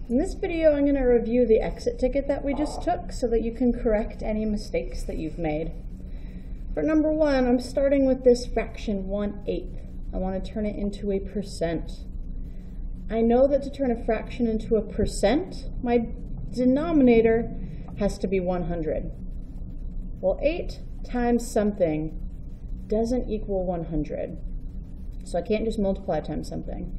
In this video, I'm going to review the exit ticket that we just took so that you can correct any mistakes that you've made. For number one, I'm starting with this fraction 1/8. I want to turn it into a percent. I know that to turn a fraction into a percent, my denominator has to be 100. Well, 8 times something doesn't equal 100. So I can't just multiply times something.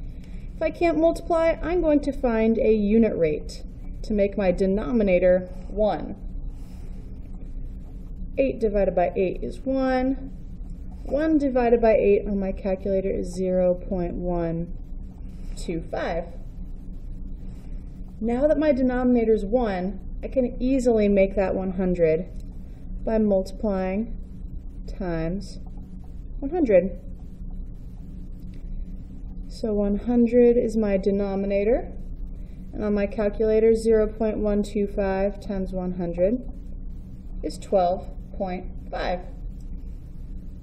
If I can't multiply, I'm going to find a unit rate to make my denominator 1. 8 divided by 8 is 1. 1 divided by 8 on my calculator is 0.125. Now that my denominator is 1, I can easily make that 100 by multiplying times 100. So 100 is my denominator, and on my calculator, 0.125 times 100 is 12.5.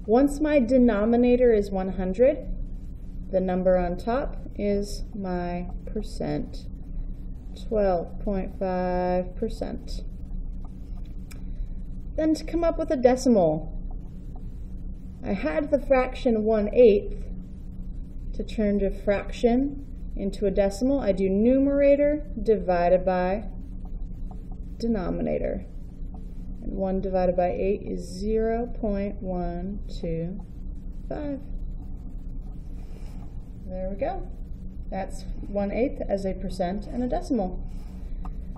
Once my denominator is 100, the number on top is my percent, 12.5%. Then to come up with a decimal, I had the fraction 1/8. To turn a fraction into a decimal, I do numerator divided by denominator. And 1 divided by 8 is 0.125. There we go. That's 1/8 as a percent and a decimal.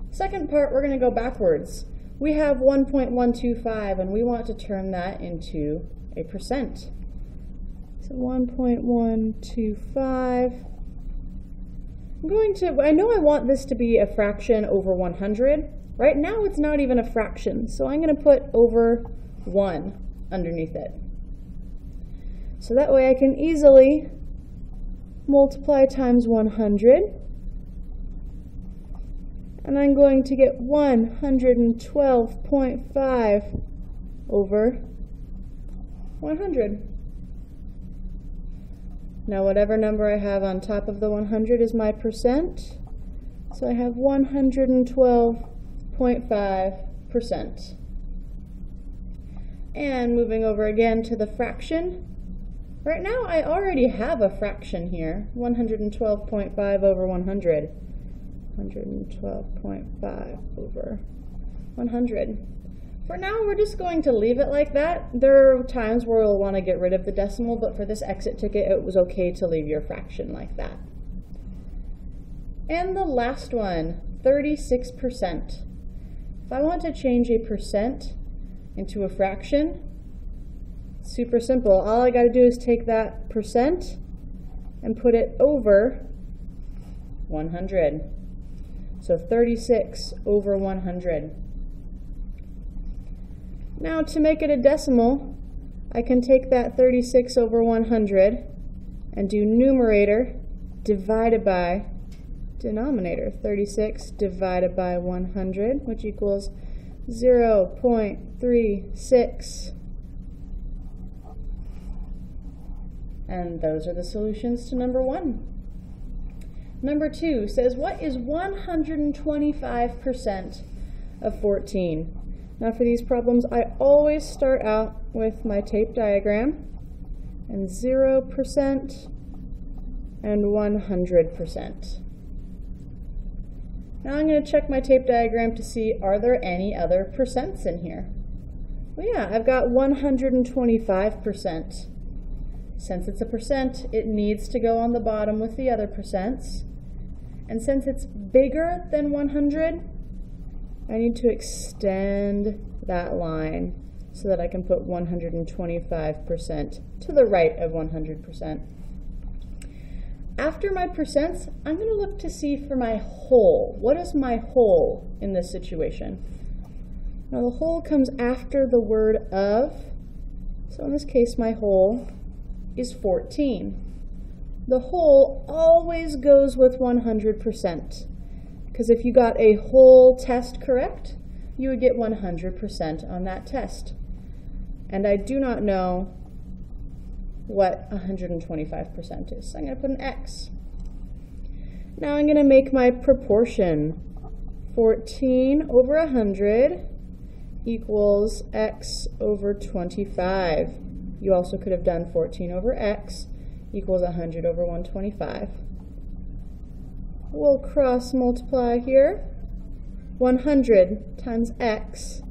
Second part, we're going to go backwards. We have 1.125 and we want to turn that into a percent. So 1.125. I know I want this to be a fraction over 100. Right now it's not even a fraction, so I'm going to put over 1 underneath it. So that way I can easily multiply times 100. And I'm going to get 112.5 over 100. Now whatever number I have on top of the 100 is my percent. So I have 112.5%. And moving over again to the fraction. Right now I already have a fraction here, 112.5 over 100. 112.5 over 100. For now, we're just going to leave it like that. There are times where we'll want to get rid of the decimal, but for this exit ticket, it was okay to leave your fraction like that. And the last one, 36%. If I want to change a percent into a fraction, super simple. All I got to do is take that percent and put it over 100. So 36 over 100. Now to make it a decimal, I can take that 36 over 100 and do numerator divided by denominator. 36 divided by 100, which equals 0.36. And those are the solutions to number one. Number two says, what is 125% of 14? Now for these problems, I always start out with my tape diagram, and 0% and 100%. Now I'm going to check my tape diagram to see, are there any other percents in here? Well, yeah, I've got 125%. Since it's a percent, it needs to go on the bottom with the other percents. And since it's bigger than 100, I need to extend that line so that I can put 125% to the right of 100%. After my percents, I'm going to look to see for my whole. What is my whole in this situation? Now the whole comes after the word of, so in this case my whole is 14. The whole always goes with 100%. Because if you got a whole test correct, you would get 100% on that test. And I do not know what 125% is. So I'm going to put an X. Now I'm going to make my proportion. 14 over 100 equals x over 25. You also could have done 14 over x equals 100 over 125. We'll cross multiply here. 100 times x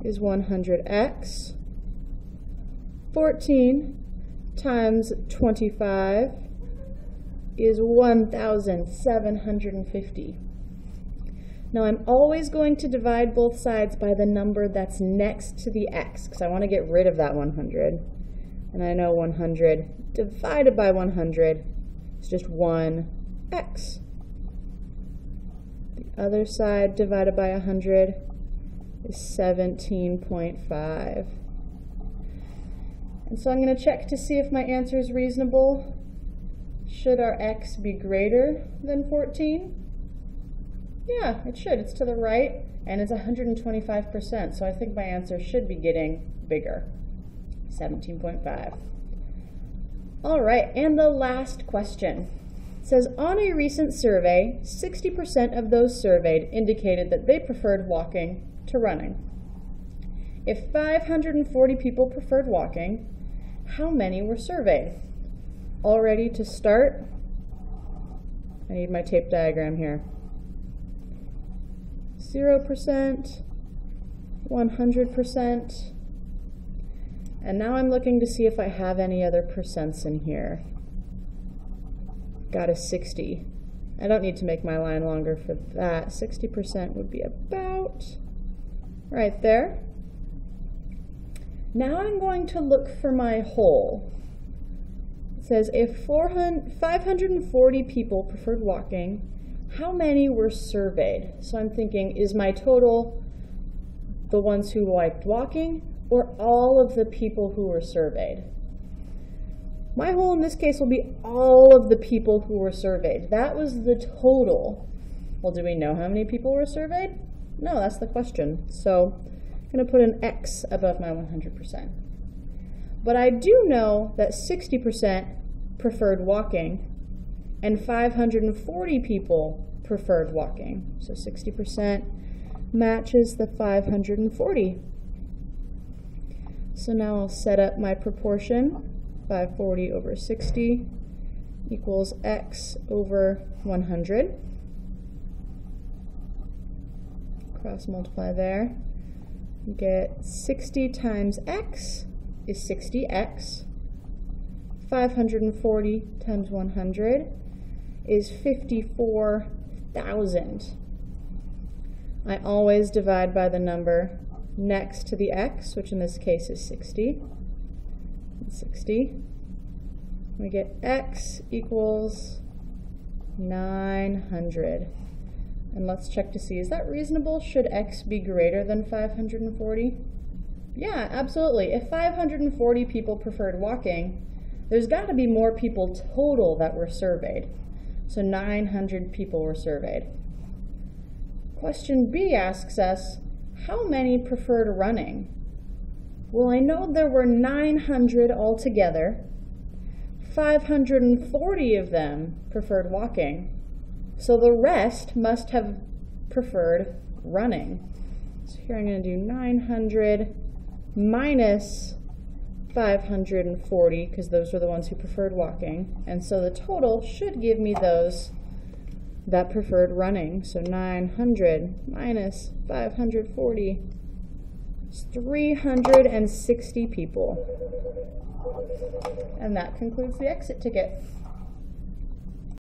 is 100x. 14 times 25 is 1,750. Now I'm always going to divide both sides by the number that's next to the x, because I want to get rid of that 100. And I know 100 divided by 100 is just 1x. The other side divided by 100 is 17.5. And so I'm going to check to see if my answer is reasonable. Should our x be greater than 14? Yeah, it should. It's to the right, and it's 125%, so I think my answer should be getting bigger, 17.5. All right, and the last question. It says, on a recent survey, 60% of those surveyed indicated that they preferred walking to running. If 540 people preferred walking, how many were surveyed? All ready to start? I need my tape diagram here. 0%, 100%, and now I'm looking to see if I have any other percents in here. Got a 60. I don't need to make my line longer for that. 60% would be about right there. Now I'm going to look for my whole. It says if 540 people preferred walking, how many were surveyed? So I'm thinking, is my total the ones who liked walking or all of the people who were surveyed? My whole in this case will be all of the people who were surveyed. That was the total. Well, do we know how many people were surveyed? No, that's the question. So I'm going to put an X above my 100%. But I do know that 60% preferred walking and 540 people preferred walking. So 60% matches the 540. So now I'll set up my proportion. 540 over 60 equals x over 100. Cross multiply there. You get 60 times x is 60x. 540 times 100 is 54,000. I always divide by the number next to the x, which in this case is 60. 60. We get x equals 900. And let's check to see, is that reasonable? Should x be greater than 540? Yeah, absolutely. If 540 people preferred walking, there's got to be more people total that were surveyed. So 900 people were surveyed. Question B asks us, how many preferred running? Well, I know there were 900 altogether. 540 of them preferred walking. So the rest must have preferred running. So here I'm going to do 900 minus 540, because those were the ones who preferred walking. And so the total should give me those that preferred running. So 900 minus 540 is 360 people. And that concludes the exit ticket.